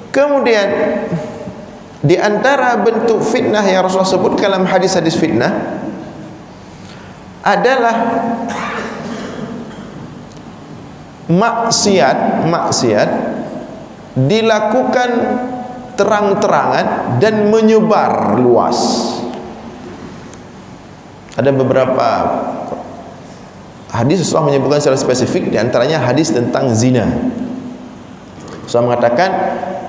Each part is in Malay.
Kemudian di antara bentuk fitnah yang Rasulullah sebut dalam hadis-hadis fitnah adalah maksiat dilakukan terang-terangan dan menyebar luas. Ada beberapa hadis Rasulullah menyebutkan secara spesifik, di antaranya hadis tentang zina. Rasulullah mengatakan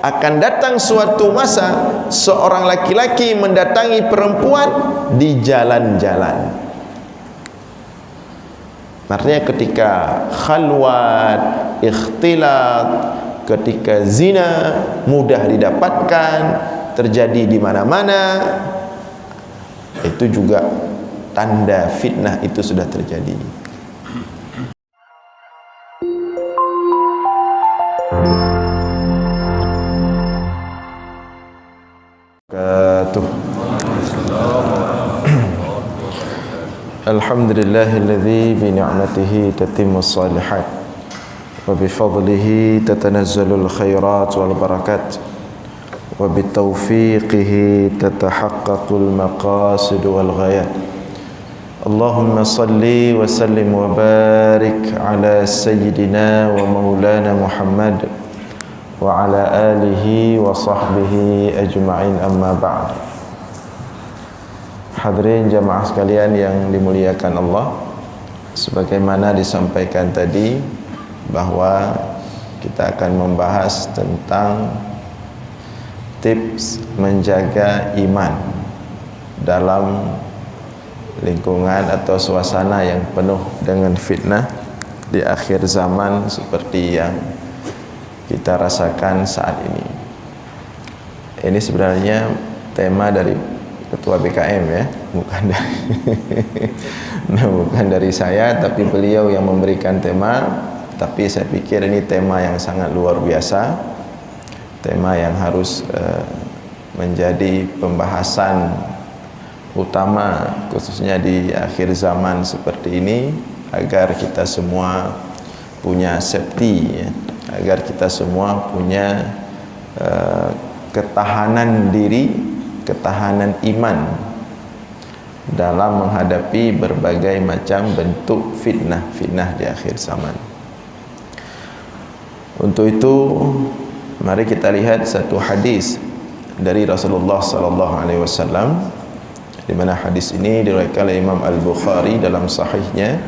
akan datang suatu masa seorang laki-laki mendatangi perempuan di jalan-jalan. Artinya ketika khalwat, ikhtilat, ketika zina mudah didapatkan, terjadi di mana-mana, itu juga tanda fitnah itu sudah terjadi. Alhamdulillahilladzi bi ni'matihi tatimmus shalihat wa bi fadlihi tatanazzalul khairat wal barakat wa bi taufiqihi tatahaqqaqul maqasid wal ghayat. Allahumma salli wa sallim wa barik ala sayyidina wa maulana Muhammad wa ala alihi wa sahbihi ajma'in, amma ba'd. Hadirin jamaah sekalian yang dimuliakan Allah, sebagaimana disampaikan tadi bahwa kita akan membahas tentang tips menjaga iman dalam lingkungan atau suasana yang penuh dengan fitnah di akhir zaman seperti yang kita rasakan saat ini. Ini sebenarnya tema dari Ketua BKM ya, bukan dari saya, tapi beliau yang memberikan tema. Tapi saya pikir ini tema yang sangat luar biasa, tema yang harus menjadi pembahasan utama khususnya di akhir zaman seperti ini, agar kita semua punya safety ya, agar kita semua punya ketahanan diri, ketahanan iman dalam menghadapi berbagai macam bentuk fitnah di akhir zaman. Untuk itu mari kita lihat satu hadis dari Rasulullah sallallahu alaihi wasallam, di mana hadis ini diriwayatkan oleh Imam Al-Bukhari dalam sahihnya,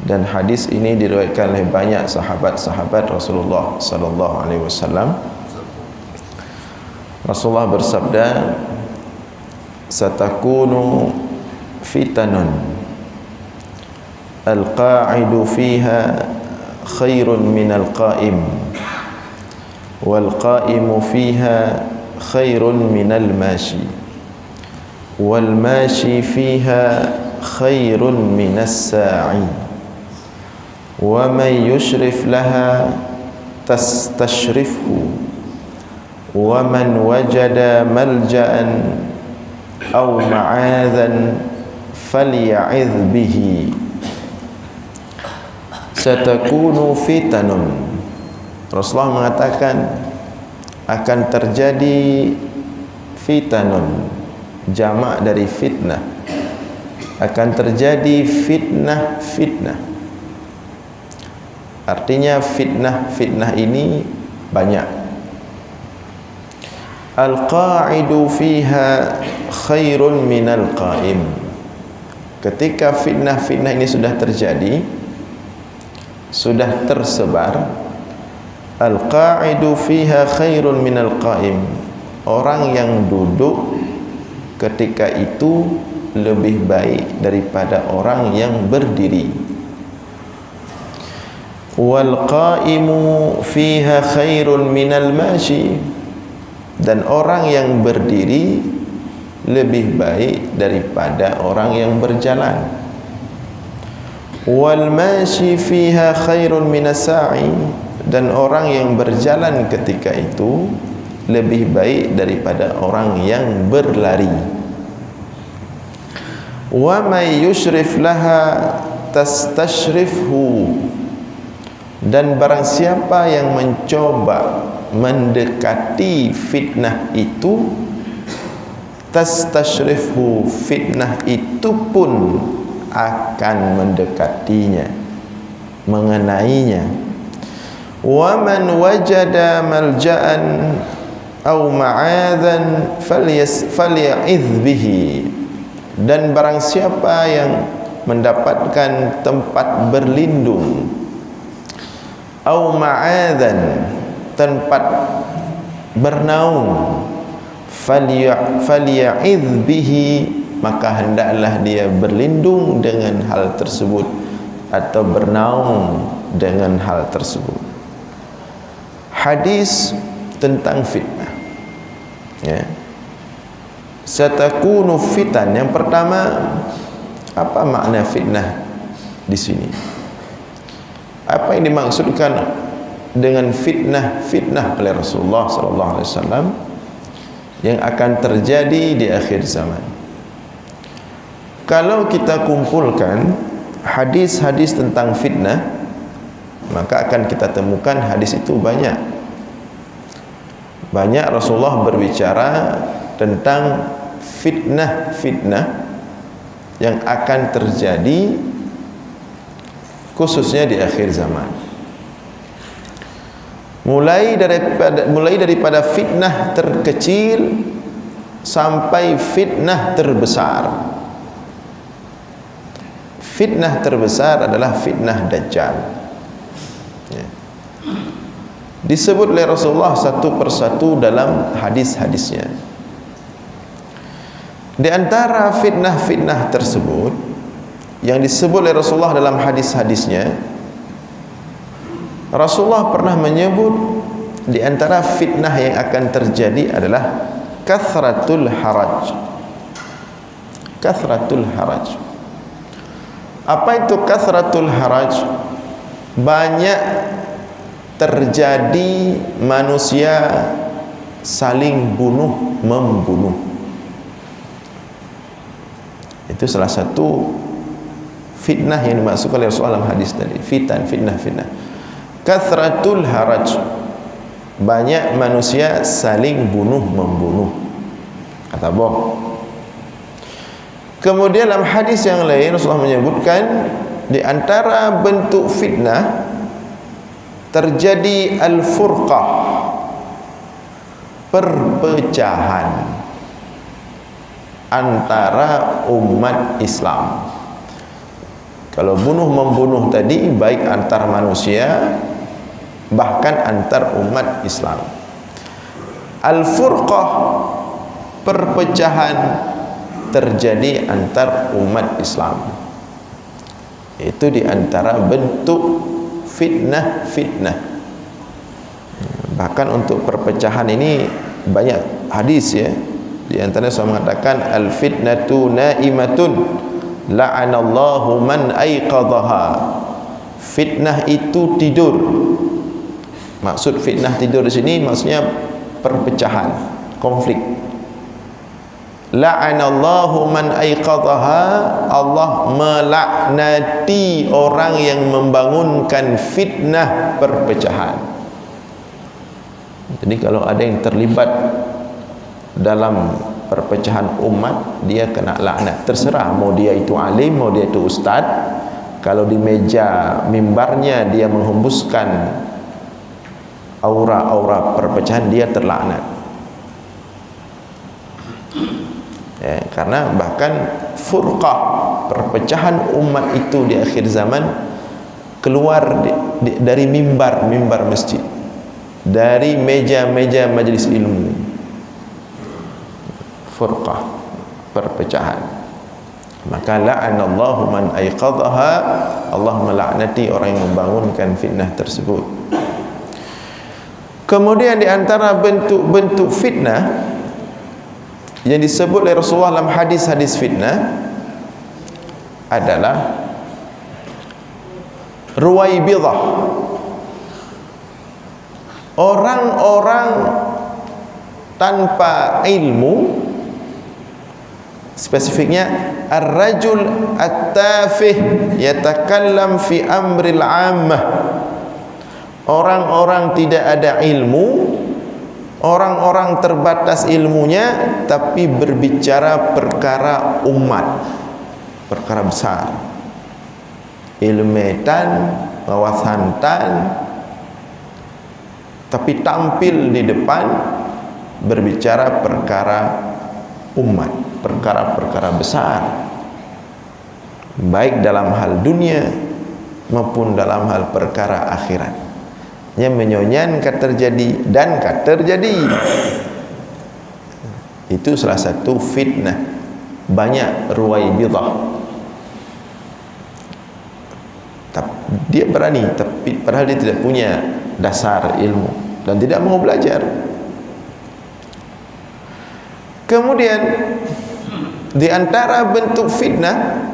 dan hadis ini diriwayatkan oleh banyak sahabat-sahabat Rasulullah sallallahu alaihi wasallam. Rasulullah bersabda, satakunu fitanun al-qa'idu fiha khairun minal qa'im wal qa'imu fiha khairun minal mashi wal mashi fiha khairun minas sa'i wa man yushrif laha tastashrifhu wa man wajada malja'an aw ma'adhan falya'idh bihi. Satakunu fitanun, Rasulullah mengatakan akan terjadi fitanun, jamak dari fitnah, akan terjadi fitnah. Artinya fitnah ini banyak. Al-qa'idu fiha khairun minal qa'im. Ketika fitnah ini sudah terjadi, sudah tersebar, al-qa'idu fiha khairun minal qa'im, orang yang duduk ketika itu lebih baik daripada orang yang berdiri. Wal qa'imu fiha khairun minal mashi, dan orang yang berdiri lebih baik daripada orang yang berjalan. Wal mashi fiha khairun minas sa'i, dan orang yang berjalan ketika itu lebih baik daripada orang yang berlari. Wa may yushrif laha tastashrifhu, dan barang siapa yang mencoba mendekati fitnah itu, tastashrifu, fitnah itu pun akan mendekatinya, mengenainya. Wa man wajada malja'an aw ma'adhan falya'idh bihi, dan barang siapa yang mendapatkan tempat berlindung, aw ma'adhan, tempat bernaung, falya'idh bihi, maka hendaklah dia berlindung dengan hal tersebut atau bernaung dengan hal tersebut. Hadis tentang fitnah, ya. Satakunu fitan. Yang pertama, apa makna fitnah di sini? Apa yang dimaksudkan dengan fitnah? Fitnah oleh Rasulullah sallallahu alaihi wasallam yang akan terjadi di akhir zaman. Kalau kita kumpulkan hadis-hadis tentang fitnah, maka akan kita temukan hadis itu banyak. Banyak Rasulullah berbicara tentang fitnah-fitnah yang akan terjadi khususnya di akhir zaman. Mulai daripada fitnah terkecil sampai fitnah terbesar. Fitnah terbesar adalah fitnah Dajjal, ya. Disebut oleh Rasulullah satu persatu dalam hadis-hadisnya. Di antara fitnah-fitnah tersebut yang disebut oleh Rasulullah dalam hadis-hadisnya, Rasulullah pernah menyebut di antara fitnah yang akan terjadi adalah kathratul haraj. Kathratul haraj. Apa itu kathratul haraj? Banyak terjadi manusia saling bunuh membunuh. Itu salah satu fitnah yang dimaksudkan oleh Rasulullah dalam hadis tadi. Fitnah. Kathratul haraj, banyak manusia saling bunuh membunuh. Kata Allah. Kemudian dalam hadis yang lain Rasulullah menyebutkan di antara bentuk fitnah terjadi al-furqah, perpecahan antara umat Islam. Kalau bunuh membunuh tadi baik antar manusia, bahkan antar umat Islam. Al-furqah, perpecahan terjadi antar umat Islam. Itu di antara bentuk fitnah. Bahkan untuk perpecahan ini banyak hadis, ya. Di antaranya saya mengatakan al-fitnatu naimatun la'anallahu man aiqadhaha. Fitnah itu tidur. Maksud fitnah tidur di sini maksudnya perpecahan, konflik. La'anallahu man aiqadhaha, Allah melaknati orang yang membangunkan fitnah perpecahan. Jadi kalau ada yang terlibat dalam perpecahan umat, dia kena laknat. Terserah mau dia itu alim, mau dia itu ustaz. Kalau di meja mimbarnya dia menghembuskan aura-aura perpecahan, dia terlaknat. Ya, karena bahkan furqah, perpecahan umat itu di akhir zaman keluar dari mimbar masjid, dari meja-meja majlis ilmu. Furqah, perpecahan. Maka la'anallahu man aiqadhaha, Allah melaknati orang yang membangunkan fitnah tersebut. Kemudian di antara bentuk-bentuk fitnah yang disebut oleh Rasulullah dalam hadis-hadis fitnah adalah ruwaibidah. Orang-orang tanpa ilmu, spesifiknya ar-rajul at-tafih yatakallam fi amril ammah. Orang-orang tidak ada ilmu Orang-orang terbatas ilmunya tapi berbicara perkara umat, perkara besar. Ilmetan, wawasantan, tapi tampil di depan berbicara perkara umat, perkara-perkara besar, baik dalam hal dunia maupun dalam hal perkara akhirat. Yang menyonyankan terjadi dan terjadi. Itu salah satu fitnah. Banyak ruwaibidah. Dia berani, tapi padahal dia tidak punya dasar ilmu dan tidak mau belajar. Kemudian di antara bentuk fitnah,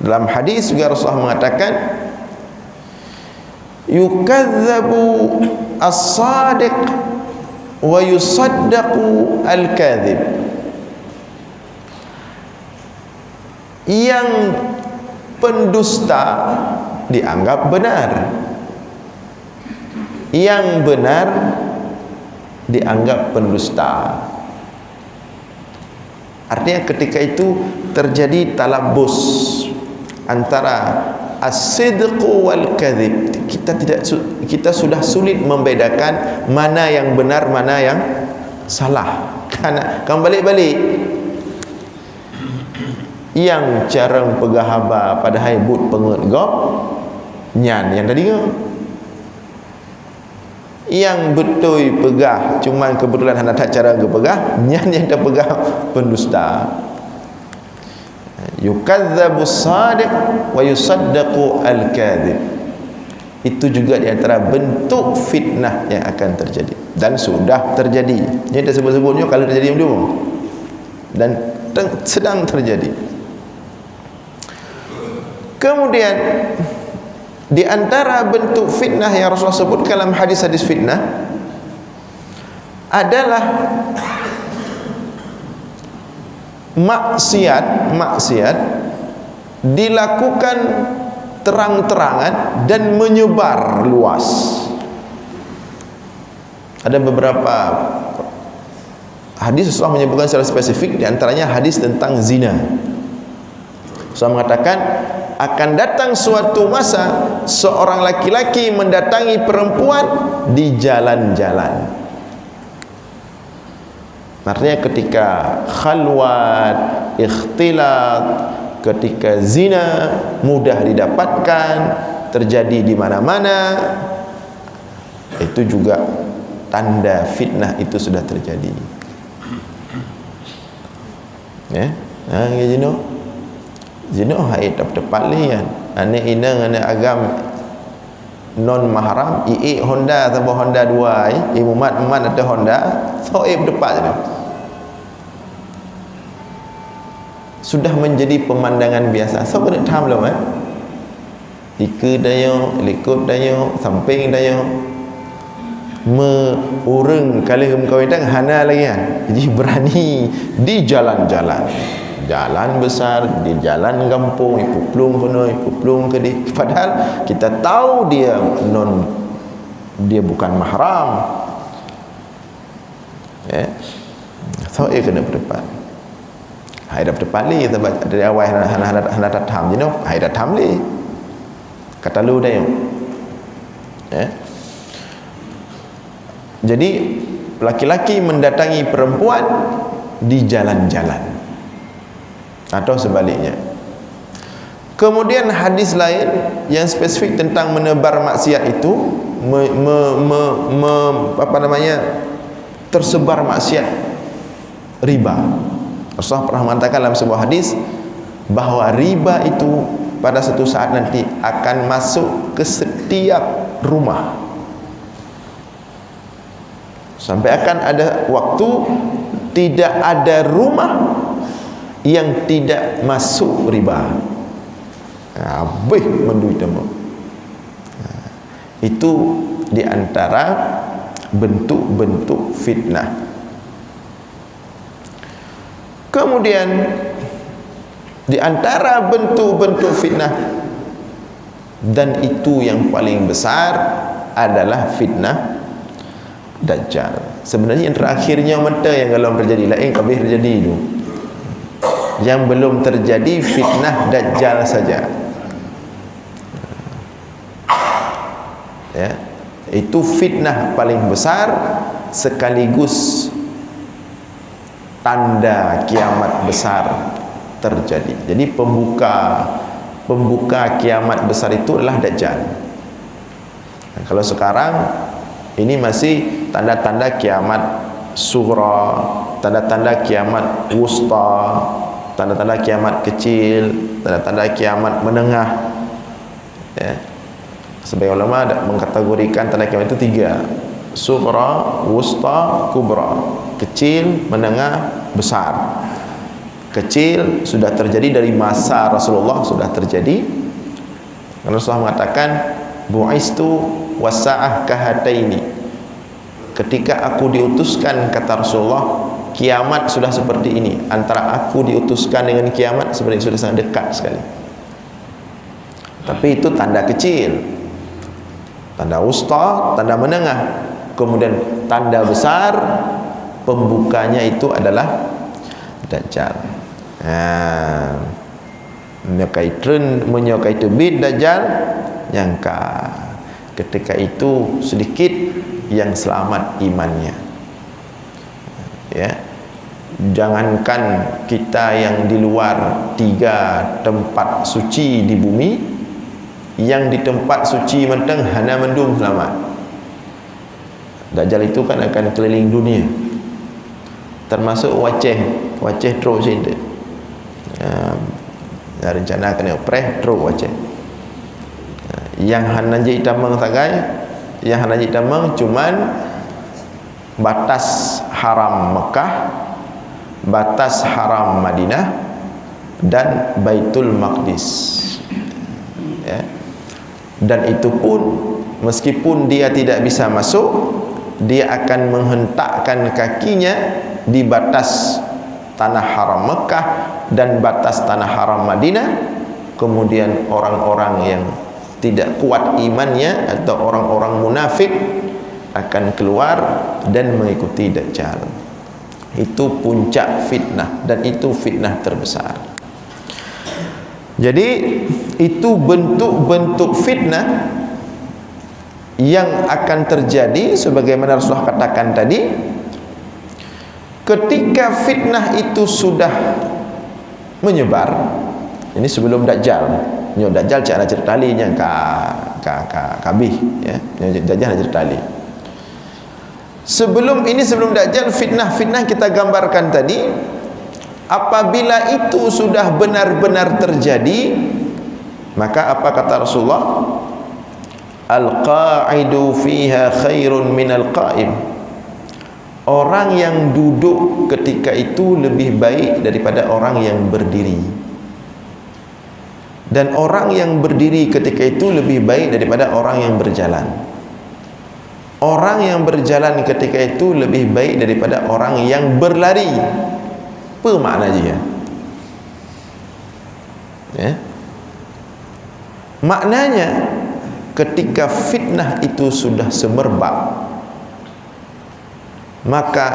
dalam hadis juga Rasulullah mengatakan, yukadzabu as-sadiq wa yusaddaqu al-kadhib. Yang pendusta dianggap benar, yang benar dianggap pendusta. Artinya ketika itu terjadi talabus antara as-sidqu wal kadhib. Kita sudah sulit membedakan mana yang benar, mana yang salah. Karena balik-balik yang cara pegahaba pada hai but pengergop nyan yang tadi ke, yang betul pegah cuma kebetulan hendak tak cara ke pegah nyan yang dah pegah pendusta. Yukadzabu as-sadiq wa yusaddaqu al-kadhib. Itu juga di antara bentuk fitnah yang akan terjadi dan sudah terjadi. Ini dah sebut-sebutnya kalau terjadi dulu dan sedang terjadi. Kemudian di antara bentuk fitnah yang Rasulullah sebut dalam hadis-hadis fitnah adalah maksiat dilakukan terang-terangan dan menyebar luas. Ada beberapa hadis Rasulullah menyebutkan secara spesifik, di antaranya hadis tentang zina. Rasulullah mengatakan akan datang suatu masa seorang laki-laki mendatangi perempuan di jalan-jalan. Artinya ketika khalwat, ikhtilat, ketika zina mudah didapatkan, terjadi di mana-mana, itu juga tanda fitnah itu sudah terjadi. Ya, zina hai tepat lian. Ane inang ane agam non mahram, Honda atau Honda 2, imumat ada Honda, so depan tu. Sudah menjadi pemandangan biasa. So boleh tham lo kan? Ika dayo, likut dayo, samping dayo. Urang kali kawin tang hana lagi kan. Jadi berani di jalan-jalan. Jalan besar, di jalan kampung, ipuplung kono, ipuplung ke di. Padahal kita tahu dia bukan mahram. Ya. So kena berdepan. Hai dah depan li kita baca dari awal hana tham je no, hai dah tham li. Kata lu dah yo. Ya. Jadi laki-laki mendatangi perempuan di jalan-jalan atau sebaliknya. Kemudian hadis lain yang spesifik tentang menebar maksiat itu tersebar maksiat riba. Rasulullah pernah mengatakan dalam sebuah hadis bahawa riba itu pada satu saat nanti akan masuk ke setiap rumah. Sampai akan ada waktu tidak ada rumah yang tidak masuk riba. Habis menduit demo. Itu di antara bentuk-bentuk fitnah. Kemudian di antara bentuk-bentuk fitnah, dan itu yang paling besar adalah fitnah Dajjal. Sebenarnya yang terakhirnya mata yang kalau terjadi, lain kabeh terjadi itu. Yang belum terjadi fitnah Dajjal saja. Ya, itu fitnah paling besar sekaligus tanda kiamat besar terjadi. Jadi pembuka kiamat besar itu adalah Dajjal. Nah, kalau sekarang ini masih tanda-tanda kiamat sughra, tanda-tanda kiamat wusta, tanda-tanda kiamat kecil, tanda-tanda kiamat menengah. Ya. Sebagai ulama mengkategorikan tanda kiamat itu 3: sughra, wusta, kubra. Kecil, menengah, besar. Kecil sudah terjadi dari masa Rasulullah, sudah terjadi. Rasulullah mengatakan bu'istu wasa'ah kahataini. Ketika aku diutuskan, kata Rasulullah, kiamat sudah seperti ini. Antara aku diutuskan dengan kiamat sebenarnya sudah sangat dekat sekali. Tapi itu tanda kecil, tanda wusta, tanda menengah. Kemudian tanda besar, pembukanya itu adalah Dajjal. Menyokai terbit Dajjal, nyangka ketika itu sedikit yang selamat imannya. Ya, jangankan kita yang di luar 3 tempat suci di bumi, yang di tempat suci menteng hana mendung selamat. Dajjal itu kan akan keliling dunia, termasuk Waceh terus itu. Rencana kena operasi terus Waceh. Yang hana je tamang tagai, yang hana je tamang cuman batas haram Mekah, batas haram Madinah, dan Baitul Maqdis. Ya. Dan itu pun meskipun dia tidak bisa masuk, dia akan menghentakkan kakinya di batas tanah haram Mekah dan batas tanah haram Madinah. Kemudian orang-orang yang tidak kuat imannya atau orang-orang munafik akan keluar dan mengikuti Dajjal. Itu puncak fitnah, dan itu fitnah terbesar. Jadi itu bentuk-bentuk fitnah yang akan terjadi sebagaimana Rasulullah katakan tadi. Ketika fitnah itu sudah menyebar, ini sebelum Dajjal. Nyo Dajjal cak nak cerita li nya kabih ya. Nyo Dajjal nak cerita li. Sebelum Dajjal, fitnah-fitnah kita gambarkan tadi, apabila itu sudah benar-benar terjadi, maka apa kata Rasulullah? Al-qa'idu fiha khairun minal qa'im. Orang yang duduk ketika itu lebih baik daripada orang yang berdiri. Dan orang yang berdiri ketika itu lebih baik daripada orang yang berjalan. Orang yang berjalan ketika itu lebih baik daripada orang yang berlari. Apa makna dia? Ya. Maknanya ketika fitnah itu sudah semerbak, maka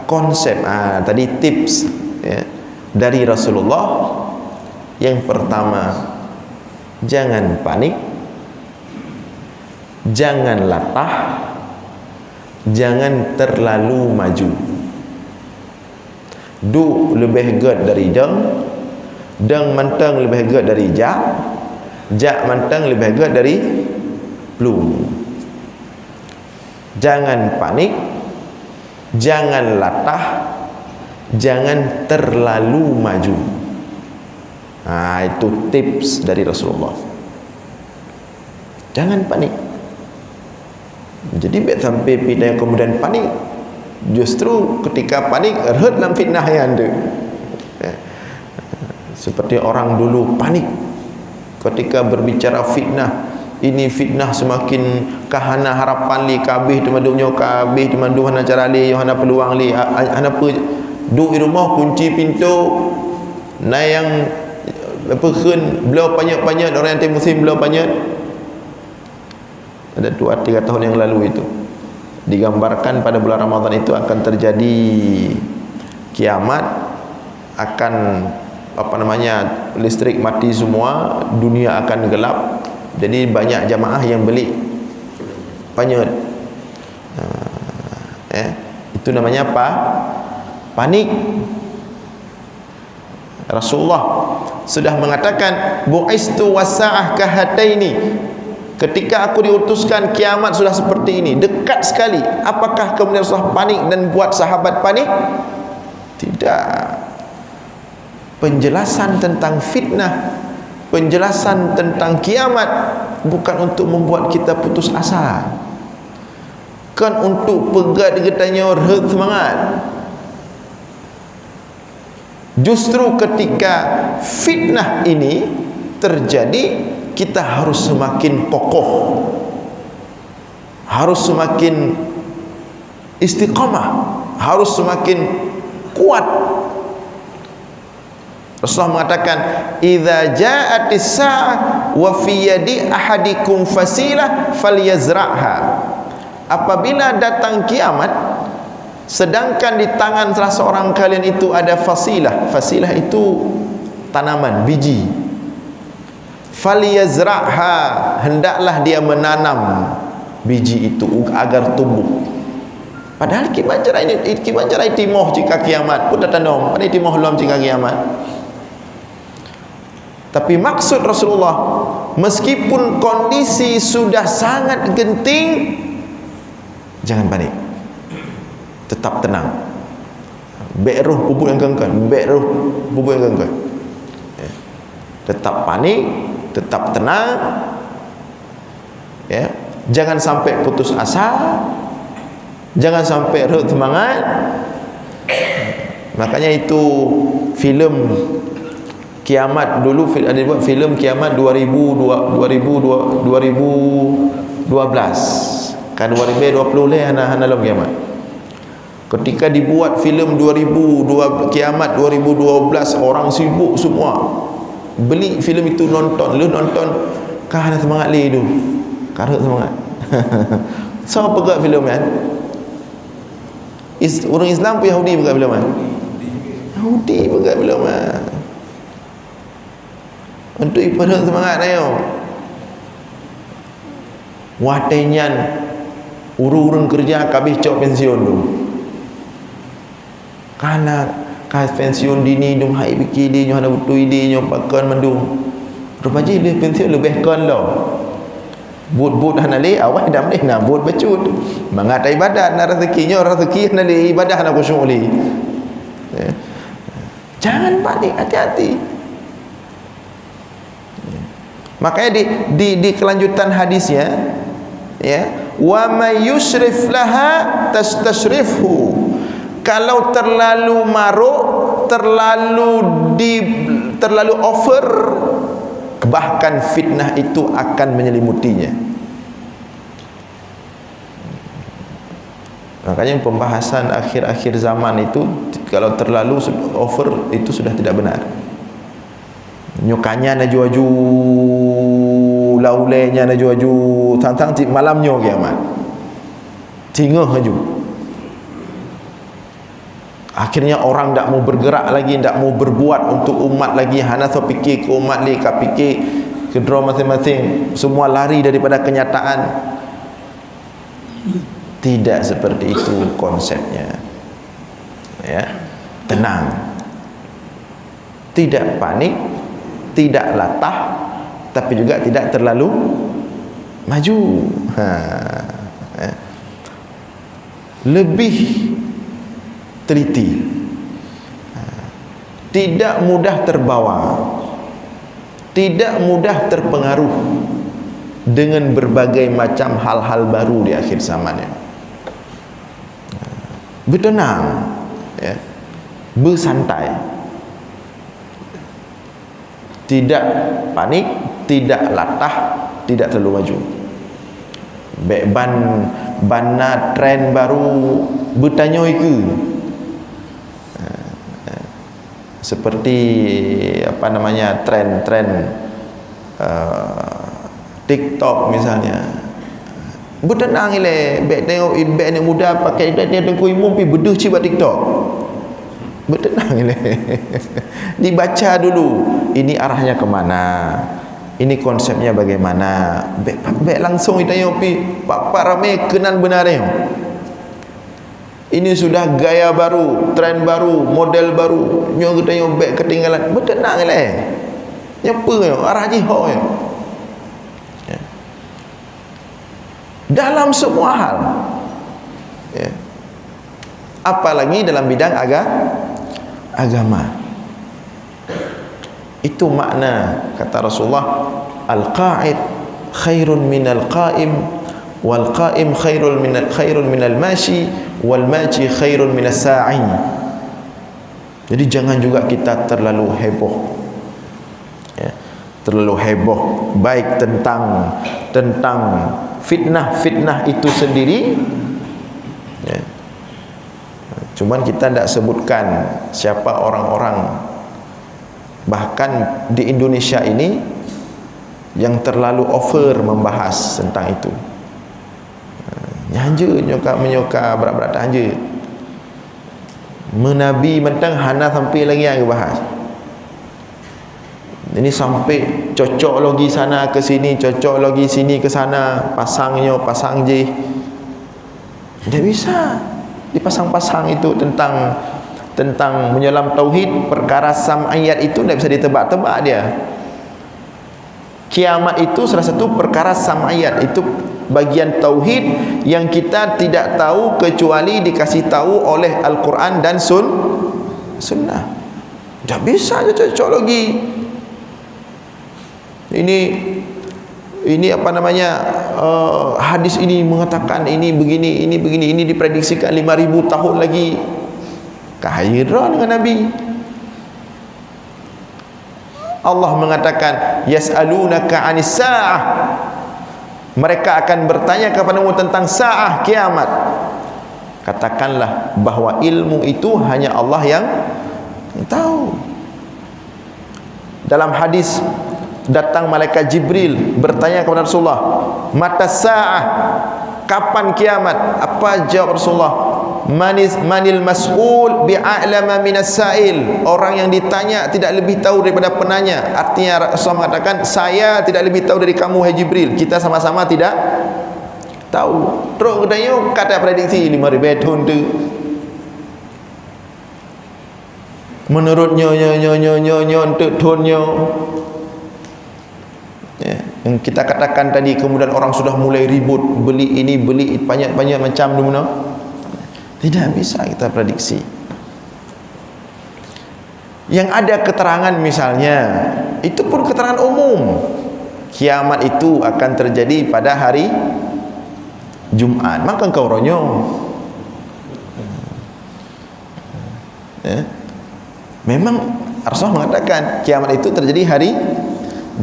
konsep tadi tips ya, dari Rasulullah, yang pertama, jangan panik, jangan latah, jangan terlalu maju. Du lebih ged dari deng menteng lebih ged dari jak menteng lebih ged dari plum. Jangan panik, jangan latah, jangan terlalu maju. Itu tips dari Rasulullah. Jangan panik. Jadi biar sampai fitnah kemudian panik. Justru ketika panik erhut dalam fitnah yang ada. Seperti orang dulu panik ketika berbicara fitnah. Ini fitnah semakin kahana harapan li kabeh temadunyo kabeh temandu hana cara li hana peluang li hana apa duk di rumah kunci pintu na yang apa keun belau banyak-banyak orang yang musim belau banyak. Ada 2-3 tahun yang lalu itu digambarkan pada bulan Ramadan itu akan terjadi kiamat, akan listrik mati semua, dunia akan gelap. Jadi banyak jamaah yang beli panyut. Itu namanya apa? Panik. Rasulullah sudah mengatakan, bu'istu wasa'ah kahataini, ketika aku diutuskan kiamat sudah seperti ini, dekat sekali. Apakah kemudian Rasulullah panik dan buat sahabat panik? Tidak. Penjelasan tentang fitnah, penjelasan tentang kiamat bukan untuk membuat kita putus asa, kan untuk pegat getanya semangat. Justru ketika fitnah ini terjadi, kita harus semakin kokoh, harus semakin istiqamah, harus semakin kuat. Rasulullah mengatakan, idza ja'atis sa'ah wa fi yadi ahadikum fasilah falyazra'ha. Apabila datang kiamat sedangkan di tangan salah seorang kalian itu ada fasilah. Fasilah itu tanaman, biji. Falyazra'ha, hendaklah dia menanam biji itu agar tumbuh. Padahal kimancara timoh jika kiamat pun tanam, pada timoh lom jika kiamat. Tapi maksud Rasulullah, meskipun kondisi sudah sangat genting, jangan panik, tetap tenang. Be'ruh bubuk yang genggan, be'ruh bubuk yang genggan. Tetap panik, tetap tenang, ya. Jangan sampai putus asa, jangan sampai reut semangat. Makanya itu filem kiamat dulu, ada buat filem kiamat 2012 kan 2020 leh hana lom kiamat. Ketika dibuat filem kiamat 2012, orang sibuk semua beli filem itu, nonton. Lu nonton kah ada semangat le tu, karut semangat. So pegang filem kan, orang Islam pun Yahudi pegang filem kan, Yahudi pegang filem kan, untuk ibadah semangat ayo. Watenyan urung-urung kerja kabeh cok pensiun tu. Karena pensiun dini dum hai pikir dia nyoh ada butuh ide nyoh pakan mendung. Rupaji dia pensiun lebih kan lo. But hana le awak dah boleh nak but becut. Mangat ibadat nak rezeki hana le ibadah nak khusyuk le. Jangan panik, hati-hati. Makanya di kelanjutan hadisnya, ya, wa may yusrif laha tastashrifhu. Kalau terlalu maruk, terlalu over, bahkan fitnah itu akan menyelimutinya. Makanya pembahasan akhir-akhir zaman itu, kalau terlalu over itu sudah tidak benar. Nyukanya na juaju, laulenya na juaju, tang-tang malamnya kiamat. Tinggal haju. Akhirnya orang tak mau bergerak lagi, tak mau berbuat untuk umat lagi. Hana so fikir ke umat ni, ka fikir ke draw masing-masing. Semua lari daripada kenyataan. Tidak seperti itu konsepnya. Ya, tenang. Tidak panik, tidak latah, tapi juga tidak terlalu maju. Lebih teliti, tidak mudah terbawa, tidak mudah terpengaruh dengan berbagai macam hal-hal baru di akhir zamannya. Bertenang, ya, bersantai, tidak panik, tidak latah, tidak terlalu maju. Bana tren baru bertanya ke, seperti apa namanya, tren TikTok misalnya. Bertenang ile, bek tengok bek ni muda pakai dia tengok imam pi beduh cibat TikTok. Bertenang ile. Dibaca dulu, ini arahnya kemana, ini konsepnya bagaimana. Bek langsung kita tengok pi pak rame kenan benar ni. Ini sudah gaya baru, tren baru, model baru. Nyo kita tengok bek ketinggalan. Bertenang ile. Nyepa yo, arah jihad yo. Dalam semua hal, ya. Apalagi dalam bidang agama. Itu makna kata Rasulullah, al-qa'id khairun minal qa'im, wal qa'im khairun minal mashi, wal mashi khairun minas sa'i. Jadi jangan juga kita terlalu heboh, ya. Terlalu heboh baik tentang fitnah itu sendiri, ya. Cuman kita tidak sebutkan siapa orang-orang, bahkan di Indonesia ini yang terlalu over membahas tentang itu. Hanja menyoka berat-berat hanja menabi mentang hana sampai lagi yang bahas. Ini sampai cocok logi sana ke sini, cocok logi sini ke sana, pasangnya pasang je. Tidak bisa dipasang-pasang itu tentang menyelam tauhid. Perkara sam'iyat itu tidak bisa ditebak-tebak dia. Kiamat itu salah satu perkara sam'iyat, itu bagian tauhid yang kita tidak tahu kecuali dikasih tahu oleh Al-Quran dan Sunnah. Tidak bisa cocok logi. Ini apa namanya, hadis ini mengatakan ini begini, ini diprediksikan 5.000 tahun lagi. Kehairan dengan Nabi. Allah mengatakan yas'alunaka 'anis sa'ah, mereka akan bertanya kepadamu tentang sa'ah, kiamat. Katakanlah bahwa ilmu itu hanya Allah yang tahu. Dalam hadis datang malaikat Jibril bertanya kepada Rasulullah, mata sa'ah, kapan kiamat? Apa jawab Rasulullah? Manil mas'ul bi'a'lama minas sa'il, orang yang ditanya tidak lebih tahu daripada penanya. Artinya Rasulullah mengatakan, saya tidak lebih tahu dari kamu hai Jibril, kita sama-sama tidak tahu. Terus katanya kata prediksi 5.000 tahun tu menurut nyo tunyo. Ya, yang kita katakan tadi, kemudian orang sudah mulai ribut, beli ini, beli banyak-banyak macam mana. Tidak bisa kita prediksi. Yang ada keterangan misalnya, itu pun keterangan umum. Kiamat itu akan terjadi pada hari Jumat, maka engkau ronyo. Ya. Memang Rasulullah mengatakan kiamat itu terjadi hari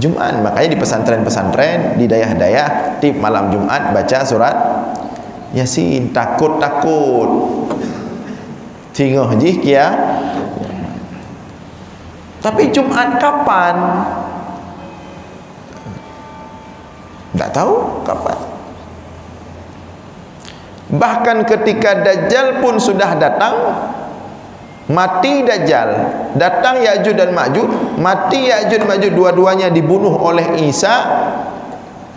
Jumat, makanya di pesantren-pesantren, di dayah-dayah, tip malam Jumat baca surat Yasin, takut tinggal je kia. Tapi Jumat kapan? Tak tahu kapan. Bahkan ketika Dajjal pun sudah datang, mati Dajjal, datang Ya'juj dan Ma'juj, mati Ya'juj dan Ma'juj, dua-duanya dibunuh oleh Isa.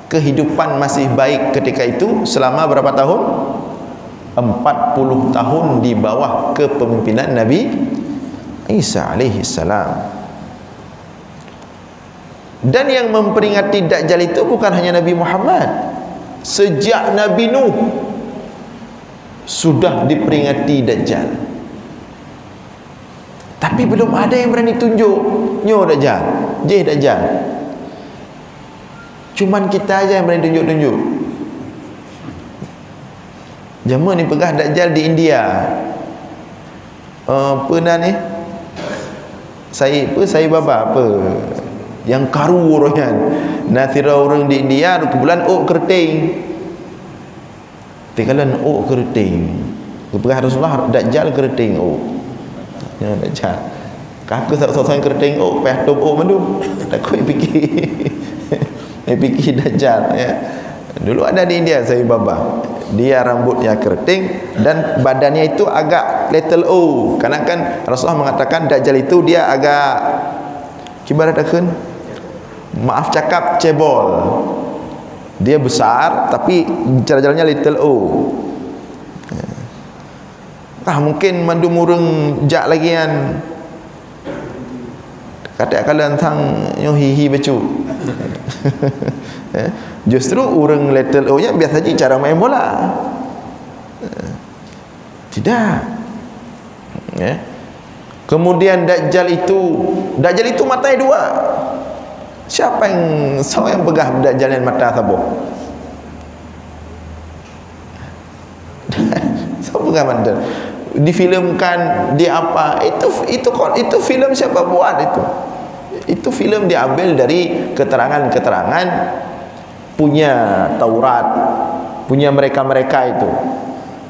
Kehidupan masih baik ketika itu selama berapa tahun? 40 tahun di bawah kepemimpinan Nabi Isa alaihi salam. Dan yang memperingati Dajjal itu bukan hanya Nabi Muhammad. Sejak Nabi Nuh sudah diperingati Dajjal. Tapi belum ada yang berani tunjuk nyo Dajjal, Dajjal. Cuman kita aja yang berani tunjuk-tunjuk. Jama ni pegah Dajjal di India. Pernah ni saya baba apa yang karu orangnya nathira orang di India kebulan keriting. Tikalan keriting. Pegah Rasulullah Dajjal keriting ya Dajjal. Kakak tak keriting peh top mandu. Tak kau fikir. Fikir Dajjal ya. Dulu ada di India Sai Baba. Dia rambutnya keriting dan badannya itu agak little O. Karena kan Rasulullah mengatakan Dajjal itu dia agak kibaratakeun, maaf cakap, cebol. Dia besar tapi cara jalannya little O. Mungkin mandu murung jak lagi kan. Kata kalian tang yang hihi becu. Justru orang little O nya biasa saja cara main bola. Tidak. Kemudian Dajjal itu matanya dua. Siapa yang pegang Dajjal yang mata sabuh? Siapa pegang mata? Difilmkan di apa? Itu film siapa buat itu? Itu film diambil dari keterangan-keterangan punya Taurat, punya mereka-mereka itu.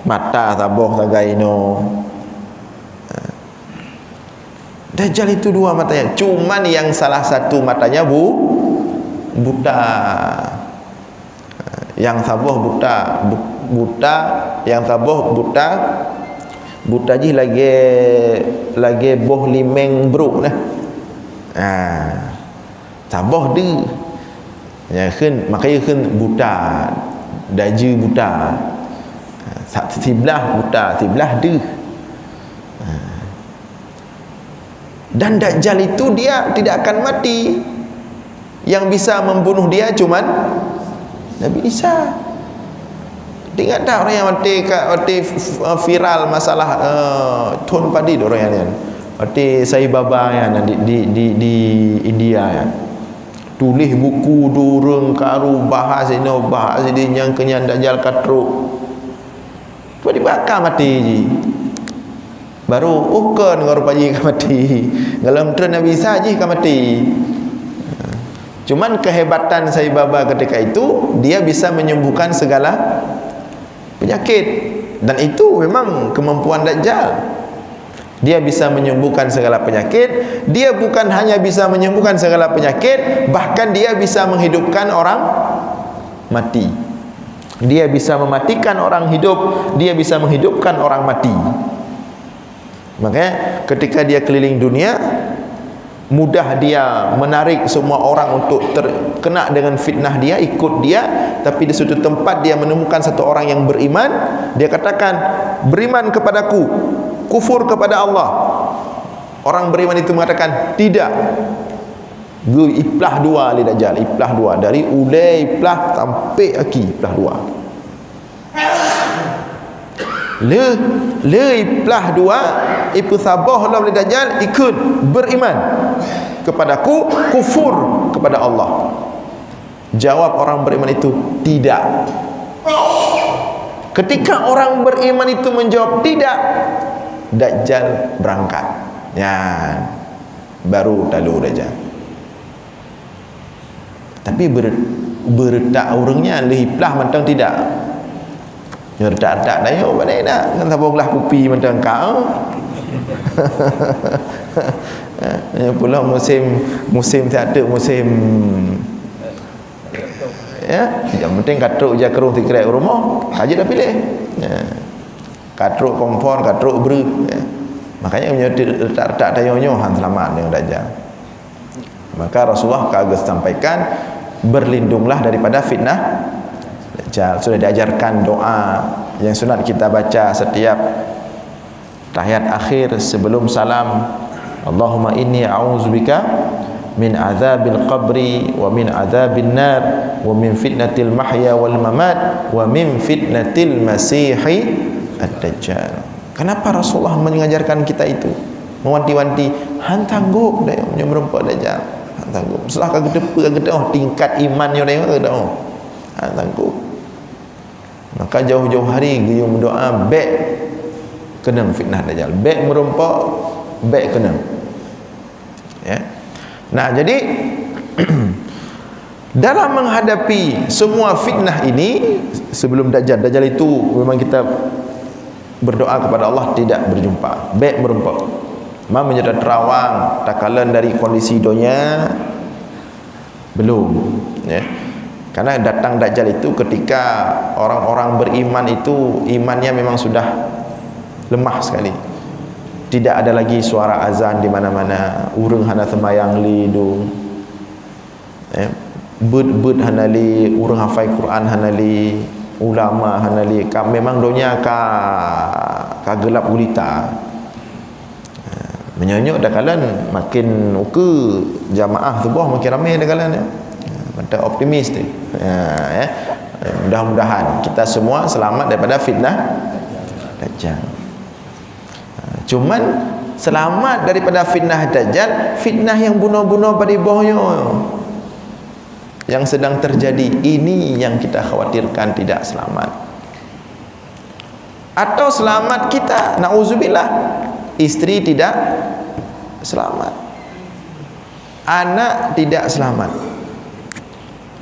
Mata sabuh tagaino. Dajjal itu dua matanya. Cuman yang salah satu matanya buta. Yang sabuh buta, yang sabuh buta. Buta ji lagi boh limeng bro nah. Sabuh de. Ya kan makanya kan buta. Daju buta. Sebelah buta, sebelah de. Dan Dajjal itu dia tidak akan mati. Yang bisa membunuh dia cuman Nabi Isa. Ingat tak orang yang mati viral masalah Tun Padi orang yang mati Sai Baba yang di India ya. Tulis buku durung karu bahas ini yang kenyan Dajjal katruk. Tu dibakar mati ji. Baru ukun ngor paji ka mati. Dalam tren Nabi Isa ji ka mati. Cuman kehebatan Sai Baba ketika itu dia bisa menyembuhkan segala penyakit, dan itu memang kemampuan Dajjal. Dia bisa menyembuhkan segala penyakit. Dia bukan hanya bisa menyembuhkan segala penyakit, bahkan dia bisa menghidupkan orang mati. Dia bisa mematikan orang hidup, dia bisa menghidupkan orang mati. Makanya ketika dia keliling dunia, mudah dia menarik semua orang untuk terkena dengan fitnah dia, ikut dia. Tapi di suatu tempat dia menemukan satu orang yang beriman, dia katakan, beriman kepadaku, kufur kepada Allah. Orang beriman itu mengatakan, tidak. Iplah dua li Dajjal, iplah dua. Dari ulai iplah sampai aki, iplah dua. Le iplah dua, ipu sabah li Dajjal, ikut beriman kepadaku, kufur kepada Allah. Jawab orang beriman itu, tidak. Ketika orang beriman itu menjawab tidak, Dajjal berangkat. Ya, baru lalu Dajjal. Tapi bertak orangnya lihiplah mentang tidak. Nyerdak-dak dah yo badai dak. Kan tabunglah pupi mentang kau. Ya pula musim tak ada musim. Ya, yang penting katruk je kerung tikrai rumah, aja dah pilih. Ya. Katruk kompon, katruk ber. Ya. Makanya punya tak tayonyo han selamat dengan Dajjal. Maka Rasulullah kagak sampaikan, berlindunglah daripada fitnah Dajjal. Sudah diajarkan doa yang sunat kita baca setiap tahiyat akhir sebelum salam. Allahumma inni a'udzubika min azabil qabri wa min azabil nar wa min fitnatil mahya wal mamat wa min fitnatil masihi ad-dajjal. Kenapa Rasulullah mengajarkan kita itu? Mewanti-wanti, han tanggup dah yang merempak Dajjal. Han tanggup. Setelah kagede tingkat imannya dah dah. Han tanggup. Maka jauh-jauh hari guyum doa baik kena fitnah Dajjal. Baik merempak, baik kena. Ya. Nah, jadi dalam menghadapi semua fitnah ini sebelum Dajjal itu memang kita berdoa kepada Allah tidak berjumpa, baik merempak. Mam menjadi terawang takalan dari kondisi dunia belum, ya. Karena datang Dajjal itu ketika orang-orang beriman itu imannya memang sudah lemah sekali. Tidak ada lagi suara azan di mana-mana, urang hana sembayang lidung, bud hanali, urang hafal Quran hanali, ulama hanali, memang donya ka gelap gulita. Menyonyok dah kalan makin uke jamaah tubuh makin ramai dah kalan ya. Mata optimis tu. Mudah-mudahan kita semua selamat daripada fitnah Dajjal. Cuman selamat daripada fitnah Dajjal, fitnah yang bunuh-bunuh pada bawahnya yang sedang terjadi ini yang kita khawatirkan tidak selamat. Atau selamat kita, na'udzubillah, isteri tidak selamat, anak tidak selamat.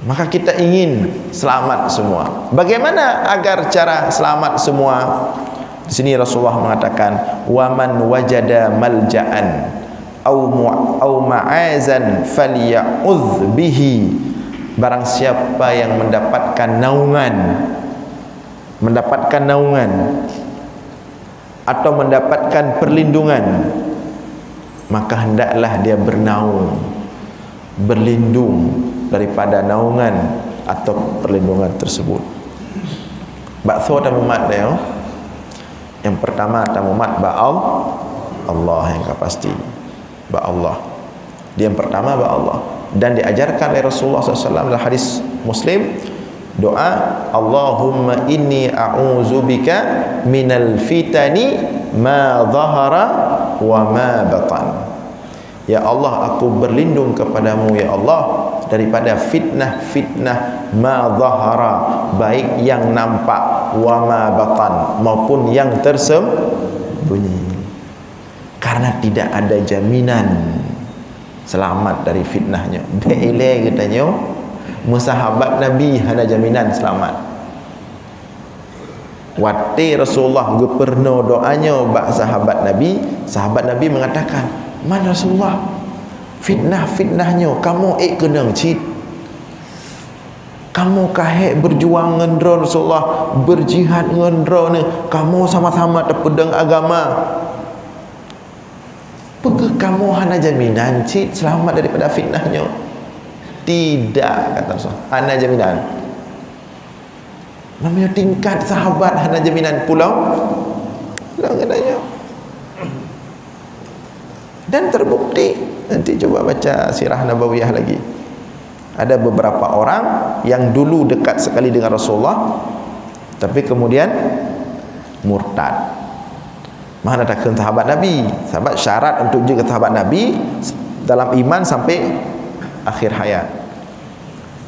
Maka kita ingin selamat semua. Bagaimana agar cara selamat semua? Di sini Rasulullah mengatakan, wa man wajada malja'an au ma'azan falya'udz bihi. Barang siapa yang mendapatkan naungan atau mendapatkan perlindungan, maka hendaklah dia berlindung daripada naungan atau perlindungan tersebut. Bakso dan umat dia. Yang pertama tamumat Allah yang pasti. Allah. Dia yang pertama Allah. Dan diajarkan oleh Rasulullah SAW dalam hadis Muslim, doa Allahumma inni a'udzubika minal fitani ma zahara wa ma batan. Ya Allah, aku berlindung kepadamu ya Allah daripada fitnah-fitnah ma zahara, baik yang nampak, wa ma batan, maupun yang tersembunyi. Karena tidak ada jaminan selamat dari fitnahnya. Beile katanya, musahabat Nabi ada jaminan selamat. Wati Rasulullah geperno doanya bak sahabat Nabi mengatakan, "Man Rasulullah, fitnah-fitnahnya kamu kena cit. Kamu kahek berjuang dengan Rasulullah, berjihad dengan ni, kamu sama-sama terpedang agama. Apakah kamu hana jaminan cik selamat daripada fitnahnya?" Tidak, kata Rasulullah, hana jaminan. Namanya tingkat sahabat hana jaminan pulau katanya. Dan terbukti, nanti coba baca sirah Nabawiyah lagi, ada beberapa orang yang dulu dekat sekali dengan Rasulullah tapi kemudian murtad. Mana takkan sahabat Nabi. Sahabat syarat untuk juga sahabat Nabi dalam iman sampai akhir hayat.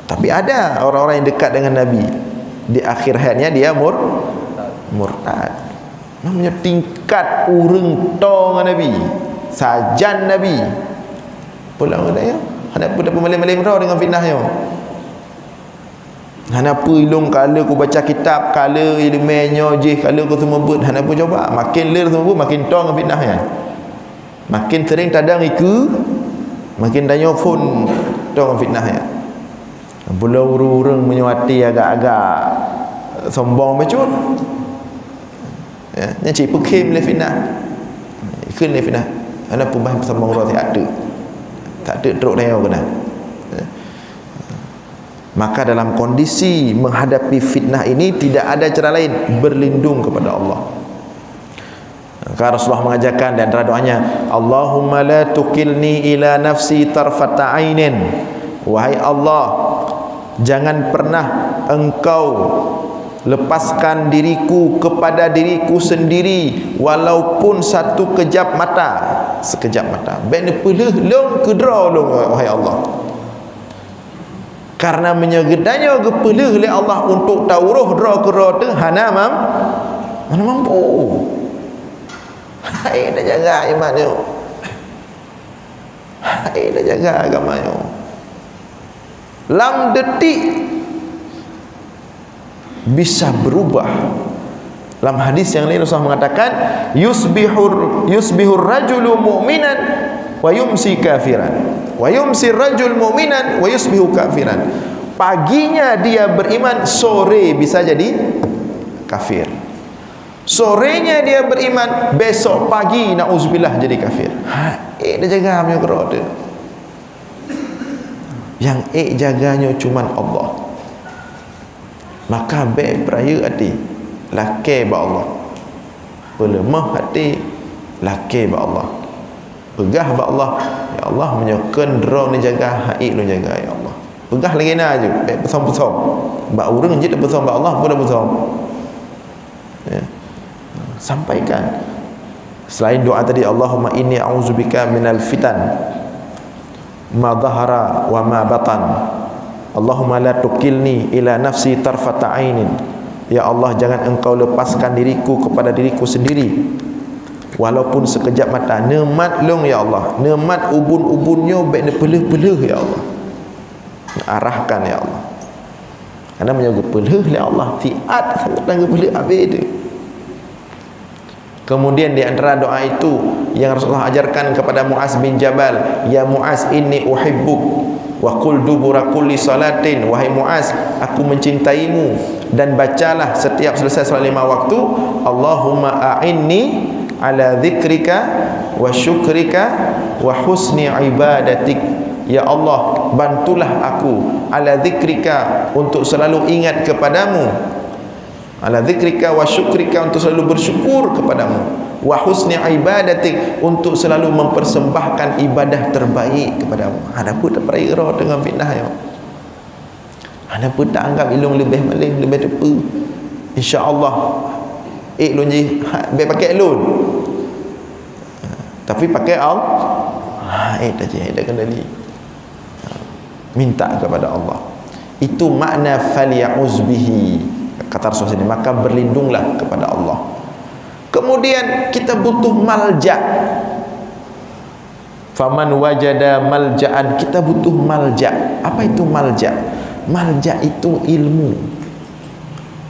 Tapi ada orang-orang yang dekat dengan Nabi, di akhir hayatnya dia murtad. Namanya tingkat urang to dengan Nabi, sajan Nabi. Pulang dia, ada pun dapat malem-malem roh dengan fitnahnya. Hanapa ilung kala ku baca kitab, kala ilmunya je, kala ku semua buat, hanapa coba makin lir semua buat, makin tong fitnahnya. Makin sering tadang iku, makin tanya phone tong fitnahnya. Pula urang menyuati agak-agak sombong macam ya, nya cik pekim le fitnah. Ikun le fitnah. Hanapa bah sombong roh tak ada teruk dia kena. Maka dalam kondisi menghadapi fitnah ini tidak ada cara lain, berlindung kepada Allah. Maka Rasulullah mengajarkan dan antara doanya, Allahumma la tukilni ila nafsi tarfata ainin. Wahai Allah, jangan pernah engkau lepaskan diriku kepada diriku sendiri walaupun satu kejap mata, sekejap mata. Ben pelih long kedra long, wahai Allah. Karena menyegedanya gepelih oleh Allah untuk tauruh dra kera tu mana mampu. Hai dah jaga iman dia. Hai dah jaga agama dia. Lam detik bisa berubah. Dalam hadis yang lain Rasulullah mengatakan, yusbihur rajulu mu'minan wa yumsi kafiran. Wa yumsi rajul mu'minan wa yusbihu kafiran. Paginya dia beriman, sore bisa jadi kafir. Sorenya dia beriman, besok pagi na'udzubillah jadi kafir. Dia jaga punya gerak dia. Yang jaganya cuman Allah. Maka baik peraya hati, laki ba Allah. Pelemah hati, laki ba Allah. Pegah ba Allah. Ya Allah menyokan drone ni jaga, haik lu jaga ya Allah. Pegah lagi na je, besom-besom. Ba urang je besom ba Allah pun dah besom. Ya. Sampaikan. Selain doa tadi, Allahumma inni a'udzubika minal fitan ma dhahara wa ma batan. Allahumma la tukilni ila nafsi tarfata ainin. Ya Allah, jangan engkau lepaskan diriku kepada diriku sendiri walaupun sekejap mata. Nemat long ya Allah, nemat ubun-ubunnya baik peleh-peleh ya Allah. Arahkan ya Allah. Karena menjaga peleh ya Allah, fiat sangat tangga peleh habis dia. Kemudian di antara doa itu yang Rasulullah ajarkan kepada Muaz bin Jabal, ya Muaz inni uhibbuk wa qul dubura kulli salatin, wahai Muaz, aku mencintaimu, dan bacalah setiap selesai salat 5 waktu, Allahumma a'inni ala dzikrika wa syukrika wa husni ibadatik. Ya Allah, bantulah aku ala dzikrika, untuk selalu ingat kepadamu, ala dzikrika wa syukrika, untuk selalu bersyukur kepadamu, wa husni ibadatik, untuk selalu mempersembahkan ibadah terbaik kepadamu. Ada pun tak perira dengan fitnah ya. Ada pun tak anggap ilung lebih maling, lebih tepu. Insya-Allah ilun je baik pakai ilun. Tapi pakai Allah. Dah je, dah kendali. Minta kepada Allah. Itu makna falya'uz bihi. Kata Rasul ini, maka berlindunglah kepada Allah. Kemudian kita butuh malja. Faman wajada malja'an, kita butuh malja. Apa itu malja? Malja itu ilmu.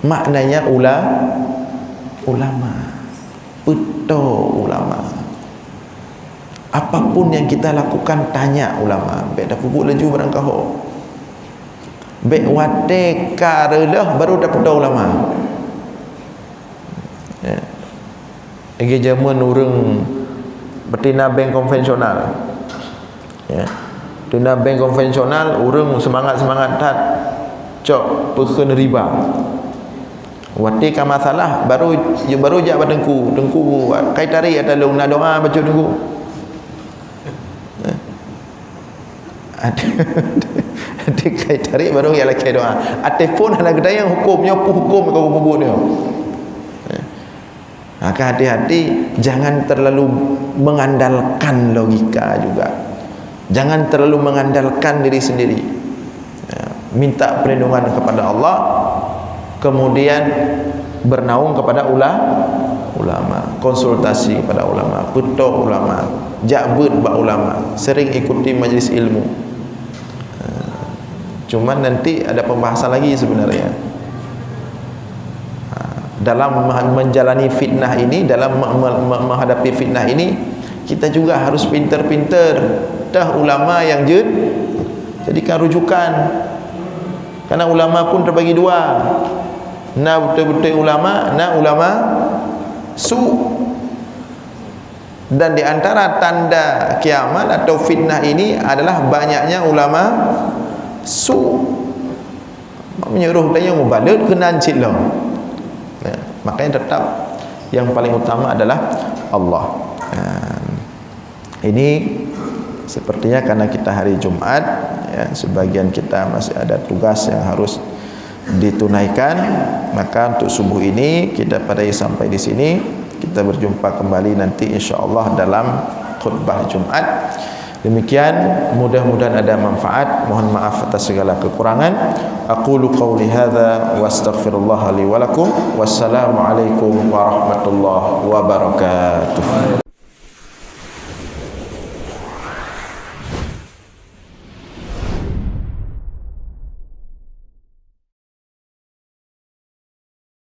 Maknanya ulama. Betul ulama. Apapun yang kita lakukan, tanya ulama. Baik dah pupuk laju barang kau. Baik wate karelah baru dapat ulama. Ya. Lagi zaman orang betina bank konvensional. Ya. Betina bank konvensional orang semangat-semangat tat cok peken riba. Wate ka masalah baru jak badengku, dengku kai tarik ada long nak doa baca dengku. Ada kai tarik baru ya laki doa. Ate pun ada gedayang hukumnya hukum kau kubur dia. Maka hati-hati, jangan terlalu mengandalkan logika juga. Jangan terlalu mengandalkan diri sendiri. Minta perlindungan kepada Allah, kemudian bernaung kepada ulama, konsultasi kepada ulama, petok ulama, jabut ba ulama, sering ikuti majlis ilmu. Cuman nanti ada pembahasan lagi sebenarnya dalam menjalani fitnah ini, dalam menghadapi fitnah ini, kita juga harus pintar-pintar dah ulama yang jadikan rujukan. Karena ulama pun terbagi dua, na betul-betul ulama, na ulama su. Dan di antara tanda kiamat atau fitnah ini adalah banyaknya ulama su. Menyuruh dia mubalig kena cilok. Ya, makanya tetap yang paling utama adalah Allah. Ini sepertinya karena kita hari Jumat, ya, sebagian kita masih ada tugas yang harus ditunaikan, maka untuk subuh ini kita padai sampai di sini. Kita berjumpa kembali nanti insya-Allah dalam khutbah Jumat. Demikian, mudah-mudahan ada manfaat. Mohon maaf atas segala kekurangan. Aqulu qawli hadza wa astaghfirullah li wa lakum. Wassalamu alaikum warahmatullahi wabarakatuh.